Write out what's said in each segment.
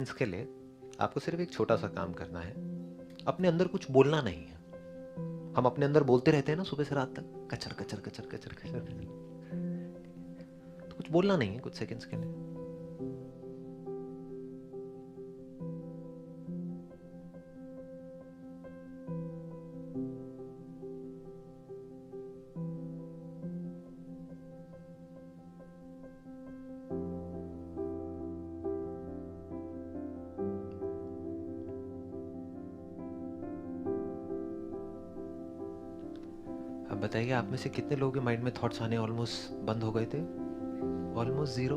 इसके लिए आपको सिर्फ एक छोटा सा काम करना है। अपने अंदर कुछ बोलना नहीं है। हम अपने अंदर बोलते रहते हैं ना सुबह से रात तक, कचर कचर कचर कचर कचर कचर। तो कुछ बोलना नहीं है कुछ सेकंड्स के लिए। अब बताइए, आप में से कितने लोगों के माइंड में थॉट्स आने ऑलमोस्ट बंद हो गए थे? Almost zero.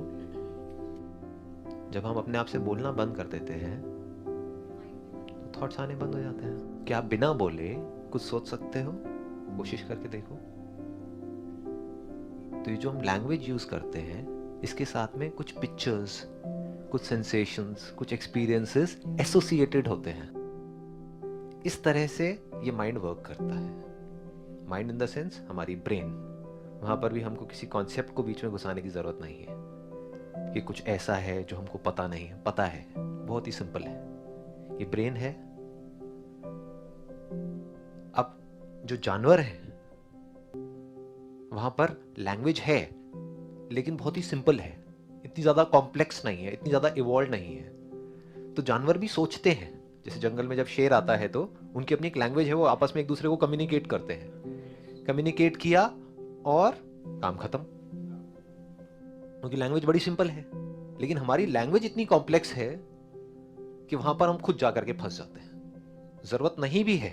जब हम अपने आप से बोलना बंद कर देते हैं तो थॉट्स आने बंद हो जाते हैं। क्या आप बिना बोले कुछ सोच सकते हो? कोशिश करके देखो। तो ये जो हम लैंग्वेज यूज करते हैं, इसके साथ में कुछ पिक्चर्स, कुछ सेंसेशंस, कुछ एक्सपीरियंसेस एसोसिएटेड होते हैं। इस तरह से ये माइंड वर्क करता है। माइंड इन द सेंस हमारी ब्रेन। वहां पर भी हमको किसी कॉन्सेप्ट को बीच में घुसाने की जरूरत नहीं है कि कुछ ऐसा है जो हमको पता नहीं है। पता है, बहुत ही सिंपल है। ये ब्रेन है। अब जो जानवर है वहां पर लैंग्वेज है, लेकिन बहुत ही सिंपल है। इतनी ज्यादा कॉम्प्लेक्स नहीं है, इतनी ज्यादा इवॉल्व नहीं है। तो जानवर भी सोचते हैं। जैसे जंगल में जब शेर आता है तो उनकी अपनी एक लैंग्वेज है, वो आपस में एक दूसरे को कम्युनिकेट करते हैं। कम्युनिकेट किया और काम खत्म। उनकी लैंग्वेज बड़ी सिंपल है, लेकिन हमारी लैंग्वेज इतनी कॉम्प्लेक्स है कि वहां पर हम खुद जाकर के फंस जाते हैं। जरूरत नहीं भी है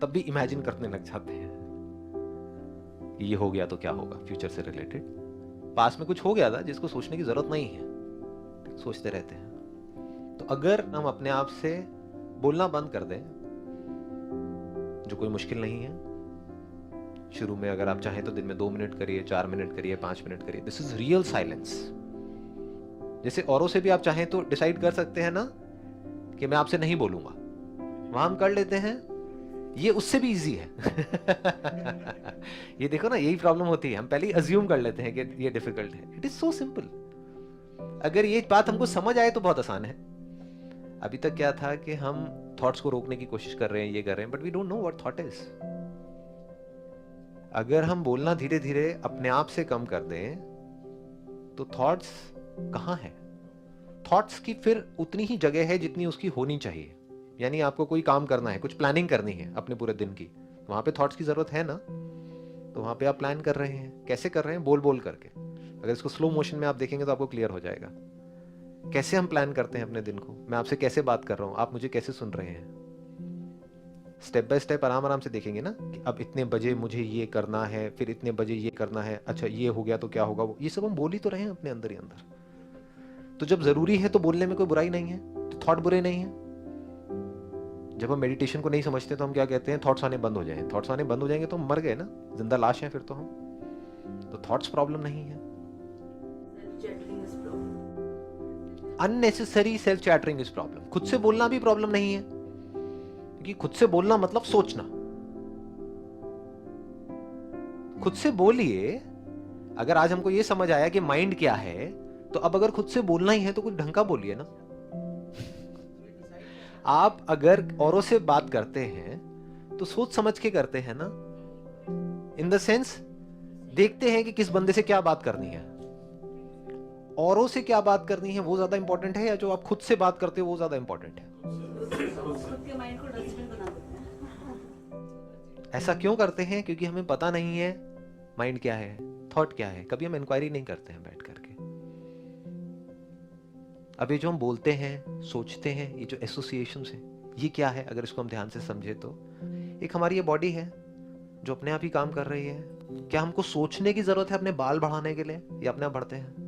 तब भी इमेजिन करने लग जाते हैं कि ये हो गया तो क्या होगा, फ्यूचर से रिलेटेड। पास में कुछ हो गया था जिसको सोचने की जरूरत नहीं है, सोचते रहते हैं। तो अगर हम अपने आप से बोलना बंद कर दें, जो कोई मुश्किल नहीं है। शुरू में अगर आप चाहें तो दिन में 2 मिनट करिए, 4 मिनट करिए, 5 मिनट करिए। This is real silence. जैसे औरों से भी आप चाहें तो डिसाइड कर सकते हैं ना कि मैं आपसे नहीं बोलूंगा, वहां हम कर लेते हैं। ये उससे भी इजी है। ये देखो ना, यही प्रॉब्लम होती है। हम पहले ही अज्यूम कर लेते हैं कि ये डिफिकल्ट है। It is so simple. अगर ये बात हमको समझ आए तो बहुत आसान है। अभी तक क्या था कि हम थॉट्स को रोकने की कोशिश कर रहे हैं, ये कर रहे हैं, but we don't know what thought is. अगर हम बोलना धीरे धीरे अपने आप से कम कर दें तो थॉट्स कहां है? थॉट्स की फिर उतनी ही जगह है जितनी उसकी होनी चाहिए। यानी आपको कोई काम करना है, कुछ प्लानिंग करनी है अपने पूरे दिन की, वहां पे थॉट्स की जरूरत है ना। तो वहां पे आप प्लान कर रहे हैं। कैसे कर रहे हैं? बोल बोल करके। अगर इसको स्लो मोशन में आप देखेंगे तो आपको क्लियर हो जाएगा कैसे हम प्लान करते हैं अपने दिन को। मैं आपसे कैसे बात कर रहा हूं, आप मुझे कैसे सुन रहे हैं। स्टेप बाय स्टेप आराम आराम से देखेंगे ना कि अब इतने बजे मुझे ये करना है, फिर इतने बजे ये करना है। अच्छा, ये हो गया तो क्या होगा? ये सब हम बोल ही तो रहे हैं अपने अंदर ही अंदर। तो जब जरूरी है तो बोलने में कोई बुराई नहीं है, तो थॉट बुरे नहीं है। जब हम मेडिटेशन को नहीं समझते तो हम क्या कहते हैं? थॉट्स आने बंद हो जाएं। थॉट्स आने बंद हो जाएंगे तो हम मर गए ना, जिंदा लाश हैं फिर तो हम। तो थॉट्स प्रॉब्लम नहीं है। Unnecessary self chattering is problem. खुद से बोलना भी प्रॉब्लम नहीं है, क्योंकि खुद से बोलना मतलब सोचना। खुद से बोलिए। अगर आज हमको ये समझ आया कि माइंड क्या है, तो अब अगर खुद से बोलना ही है तो कुछ ढंग का बोलिए ना। आप अगर औरों से बात करते हैं तो सोच समझ के करते हैं ना। इन द सेंस देखते हैं कि किस बंदे से क्या बात करनी है। औरों से क्या बात करनी है वो ज्यादा इंपॉर्टेंट है, या जो आप खुद से बात करते हो वो ज्यादा इंपॉर्टेंट है? खुद के माइंड को डस्टबिन बना देते हैं। ऐसा क्यों करते हैं? क्योंकि हमें पता नहीं है माइंड क्या है, थॉट क्या है। कभी हम इंक्वायरी नहीं करते हैं बैठ करके। अब ये जो हम बोलते हैं, सोचते हैं, ये जो एसोसिएशंस है, ये क्या है? अगर इसको हम ध्यान से समझे तो एक हमारी ये बॉडी है जो अपने आप ही काम कर रही है। क्या हमको सोचने की जरूरत है अपने बाल बढ़ाने के लिए, या अपने आप बढ़ते हैं?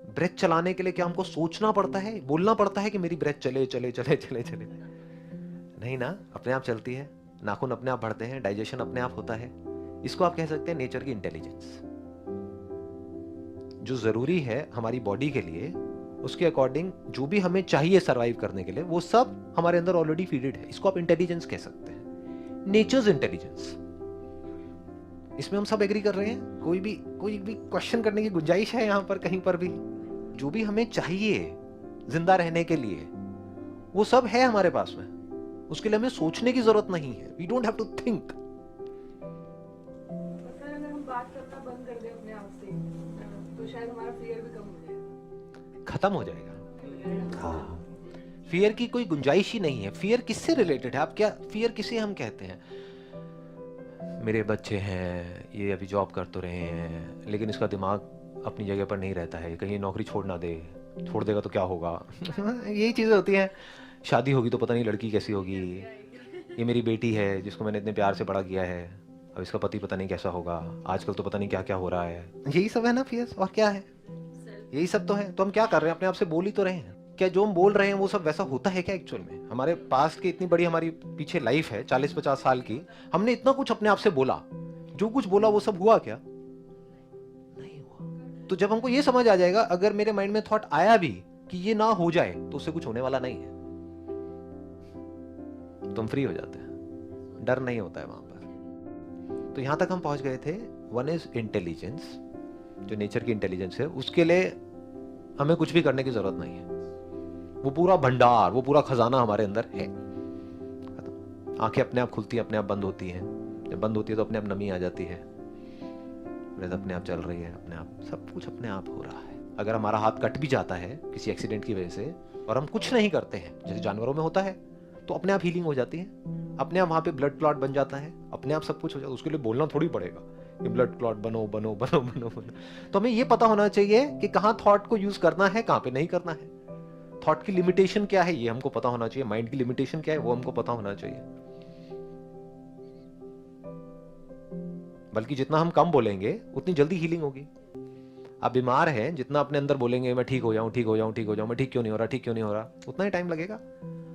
ब्रेथ चलाने के लिए क्या हमको सोचना पड़ता है, बोलना पड़ता है कि मेरी ब्रेथ चले चले चले चले चले? नहीं ना, अपने आप चलती है। नाखून अपने आप बढ़ते हैं, डाइजेशन अपने आप होता है। इसको आप कह सकते हैं नेचर की इंटेलिजेंस। जो जरूरी है हमारी बॉडी के लिए, उसके अकॉर्डिंग जो भी हमें चाहिए सरवाइव करने के लिए, वो सब हमारे अंदर ऑलरेडी फीडेड है। इसको आप इंटेलिजेंस कह सकते हैं, नेचर्स इंटेलिजेंस। इसमें हम सब एग्री कर रहे हैं? कोई भी क्वेश्चन करने की गुंजाइश है यहां पर कहीं पर भी? जो भी हमें चाहिए, जिंदा रहने के लिए, वो सब है हमारे पास में। उसके लिए हमें सोचने की जरूरत नहीं है। We don't have to think. Sir अगर हम बात करना बंद कर दें अपने आप से तो शायद हमारा फियर भी कम हो जाएगा। खत्म हो जाएगा। हाँ, फियर की कोई गुंजाइश ही नहीं है। फियर किससे रिलेटेड है? आप क्या फियर किसे हम कहते हैं? मेरे बच्चे हैं, ये अभी जॉब कर तो रहे हैं, लेकिन इसका दिमाग अपनी जगह पर नहीं रहता है, कहीं नौकरी छोड़ ना दे, छोड़ देगा तो क्या होगा। यही चीज़ें होती हैं। शादी होगी तो पता नहीं लड़की कैसी होगी। ये मेरी बेटी है जिसको मैंने इतने प्यार से बड़ा किया है, अब इसका पति पता नहीं कैसा होगा, आजकल तो पता नहीं क्या क्या हो रहा है। यही सब है ना फियर्स, और क्या है? यही सब तो है। तो हम क्या कर रहे हैं? अपने आप से बोल ही तो रहे हैं। क्या जो हम बोल रहे हैं वो सब वैसा होता है क्या एक्चुअल में? हमारे पास की इतनी बड़ी हमारी पीछे लाइफ है 40-50 साल की, हमने इतना कुछ अपने आप से बोला, जो कुछ बोला वो सब हुआ क्या? नहीं हुआ। तो जब हमको ये समझ आ जाएगा, अगर मेरे माइंड में थॉट आया भी कि ये ना हो जाए तो उससे कुछ होने वाला नहीं है, तो हम फ्री हो जाते हैं, डर नहीं होता है वहां पर। तो यहां तक हम पहुंच गए थे। वन इज इंटेलिजेंस, जो नेचर की इंटेलिजेंस है, उसके लिए हमें कुछ भी करने की जरूरत नहीं है। वो पूरा भंडार, वो पूरा खजाना हमारे अंदर है। आंखें अपने आप खुलती हैं, अपने आप बंद होती हैं। जब बंद होती है तो अपने आप नमी आ जाती है, ब्रेथ अपने आप चल रही है, अपने आप सब कुछ अपने आप हो रहा है। अगर हमारा हाथ कट भी जाता है किसी एक्सीडेंट की वजह से और हम कुछ नहीं करते हैं, जैसे जानवरों में होता है, तो अपने आप हीलिंग हो जाती है, अपने आप वहां पे ब्लड क्लॉट बन जाता है, अपने आप सब कुछ हो जाता है। उसके लिए बोलना थोड़ी पड़ेगा कि ब्लड क्लॉट बनो बनो बनो बनो बनो। तो हमें ये पता होना चाहिए कि कहाँ थॉट को यूज करना है, कहाँ पे नहीं करना है। थॉट की लिमिटेशन क्या है ये हमको पता होना चाहिए, माइंड की लिमिटेशन क्या है वो हमको पता होना चाहिए। बल्कि जितना हम कम बोलेंगे उतनी जल्दी हीलिंग होगी। आप बीमार हैं, जितना अपने अंदर बोलेंगे मैं ठीक हो जाऊं, ठीक हो जाऊं, ठीक हो जाऊं, मैं ठीक क्यों नहीं हो रहा, ठीक क्यों नहीं हो रहा, उतना ही टाइम लगेगा।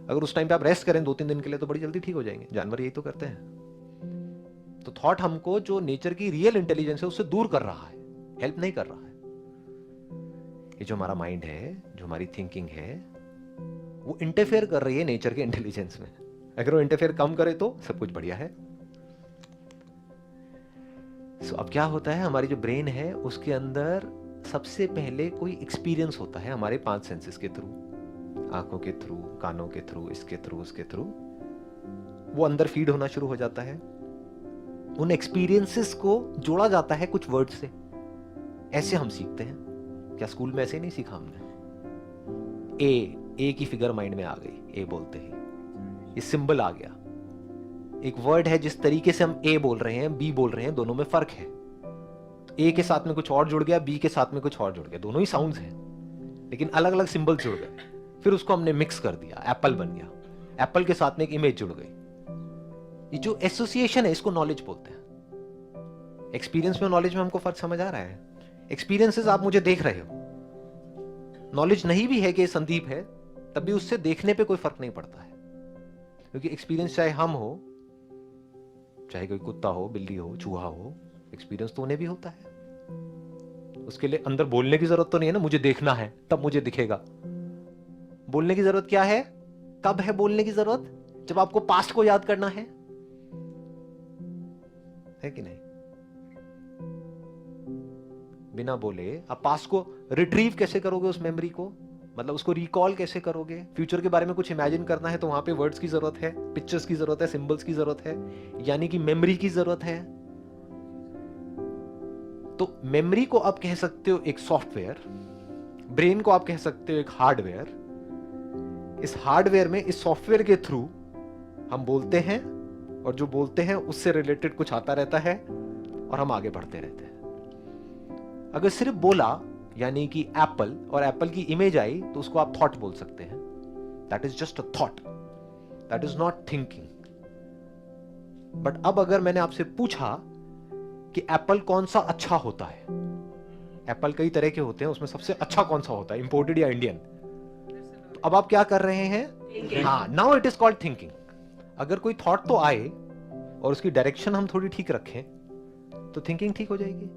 अगर उस टाइम पे आप रेस्ट करें 2-3 दिन के लिए तो बड़ी जल्दी ठीक हो जाएंगे। जानवर यही तो करते हैं। तो थॉट हमको जो नेचर की रियल इंटेलिजेंस है उससे दूर कर रहा है, हेल्प नहीं कर रहा है। ये जो हमारा माइंड है, जो हमारी थिंकिंग है, वो इंटरफेयर कर रही है नेचर के इंटेलिजेंस में। अगर वो इंटरफेयर कम करे तो सब कुछ बढ़िया है। अब क्या होता है, हमारी जो ब्रेन है उसके अंदर सबसे पहले कोई एक्सपीरियंस होता है हमारे 5 सेंसेस के थ्रू, आंखों के थ्रू, कानों के थ्रू, इसके थ्रू, उसके थ्रू। वो अंदर फीड होना शुरू हो जाता है। उन एक्सपीरियंसेस को जोड़ा जाता है कुछ वर्ड से। ऐसे हम सीखते हैं। क्या स्कूल में ऐसे नहीं सीखा हमने? ए की फिगर माइंड में आ गई, ए बोलते ही ये सिंबल आ गया। एक वर्ड है, जिस तरीके से हम ए बोल रहे हैं, बी बोल रहे हैं, दोनों में फर्क है। ए के साथ में कुछ और जुड़ गया, बी के साथ में कुछ और जुड़ गया, दोनों ही साउंड्स हैं लेकिन अलग अलग सिंबल जुड़ गए। फिर उसको हमने मिक्स कर दिया, एप्पल बन गया। एप्पल के साथ में एक इमेज जुड़ गई। ये जो एसोसिएशन है इसको नॉलेज बोलते हैं। एक्सपीरियंस में नॉलेज में हमको फर्क समझ आ रहा है? एक्सपीरियंसेस आप मुझे देख रहे हो, नॉलेज नहीं भी है कि संदीप है, तब भी उससे देखने पे कोई फर्क नहीं पड़ता है। क्योंकि एक्सपीरियंस चाहे हम हो, चाहे कोई कुत्ता हो, बिल्ली हो, चूहा हो, एक्सपीरियंस तो उन्हें भी होता है। उसके लिए अंदर बोलने की जरूरत तो नहीं है ना, मुझे देखना है तब मुझे दिखेगा। बोलने की जरूरत क्या है? कब है बोलने की जरूरत? जब आपको पास्ट को याद करना है कि नहीं? बिना बोले आप पास्ट को रिट्रीव कैसे करोगे? उस मेमोरी को, मतलब उसको रिकॉल कैसे करोगे? फ्यूचर के बारे में कुछ इमेजिन करना है तो वहां पे वर्ड्स की जरूरत है, पिक्चर्स की जरूरत है, सिंबल्स की जरूरत है, यानी कि मेमोरी की जरूरत है। तो मेमोरी को आप कह सकते हो एक सॉफ्टवेयर, ब्रेन को आप कह सकते हो एक हार्डवेयर। इस हार्डवेयर में, इस सॉफ्टवेयर के थ्रू हम बोलते हैं और जो बोलते हैं उससे रिलेटेड कुछ आता रहता है और हम आगे बढ़ते रहते हैं। अगर सिर्फ बोला यानी कि एप्पल और एप्पल की इमेज आई तो उसको आप थॉट बोल सकते हैं। That is just a thought, that is not thinking. But अब अगर मैंने आपसे पूछा कि एप्पल कौन सा अच्छा होता है, एप्पल कई तरह के होते हैं, उसमें सबसे अच्छा कौन सा होता है, इंपोर्टेड या इंडियन? तो अब आप क्या कर रहे हैं? हाँ, now it is called thinking. अगर कोई थॉट तो आए और उसकी डायरेक्शन हम थोड़ी ठीक रखें तो थिंकिंग ठीक हो जाएगी।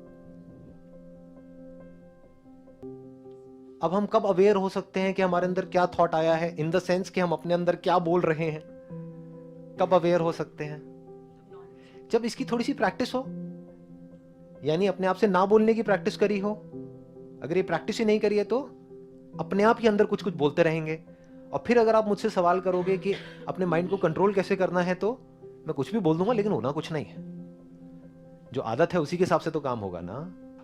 अब हम कब अवेयर हो सकते हैं कि हमारे अंदर क्या थॉट आया है, इन द सेंस कि हम अपने अंदर क्या बोल रहे हैं? कब अवेयर हो सकते हैं? जब इसकी थोड़ी सी प्रैक्टिस हो, यानी अपने आप से ना बोलने की प्रैक्टिस करी हो। अगर ये प्रैक्टिस ही नहीं करी है तो अपने आप ही अंदर कुछ कुछ बोलते रहेंगे। और फिर अगर आप मुझसे सवाल करोगे कि अपने माइंड को कंट्रोल कैसे करना है, तो मैं कुछ भी बोल दूंगा, लेकिन होना कुछ नहीं है। जो आदत है उसी के हिसाब से तो काम होगा ना।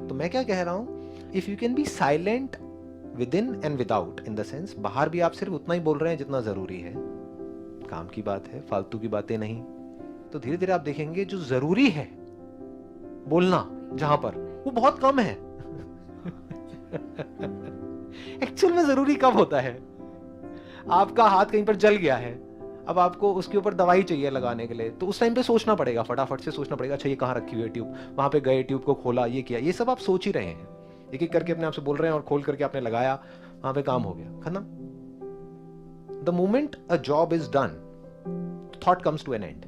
तो मैं क्या कह रहा हूं, if you can be silent with in and without, in the sense बाहर भी आप सिर्फ उतना ही बोल रहे हैं जितना जरूरी है, काम की बात है, फालतू की बातें नहीं, तो धीरे धीरे आप देखेंगे जो जरूरी है बोलना जहां पर, वो बहुत कम है। एक्चुअल में जरूरी कब होता है, आपका हाथ कहीं पर जल गया है, अब आपको उसके ऊपर दवाई चाहिए लगाने के लिए, तो उस टाइम पे सोचना पड़ेगा, फटाफट से सोचना पड़ेगा, अच्छा ये कहाँ रखी हुई है ट्यूब, वहां पे गए, ट्यूब को खोला, ये किया, ये सब आप सोच ही रहे हैं, एक एक करके अपने आप से बोल रहे हैं, और खोल करके आपने लगाया, वहां पे काम हो गया, खत्म। The moment a job is done, thought comes to an and.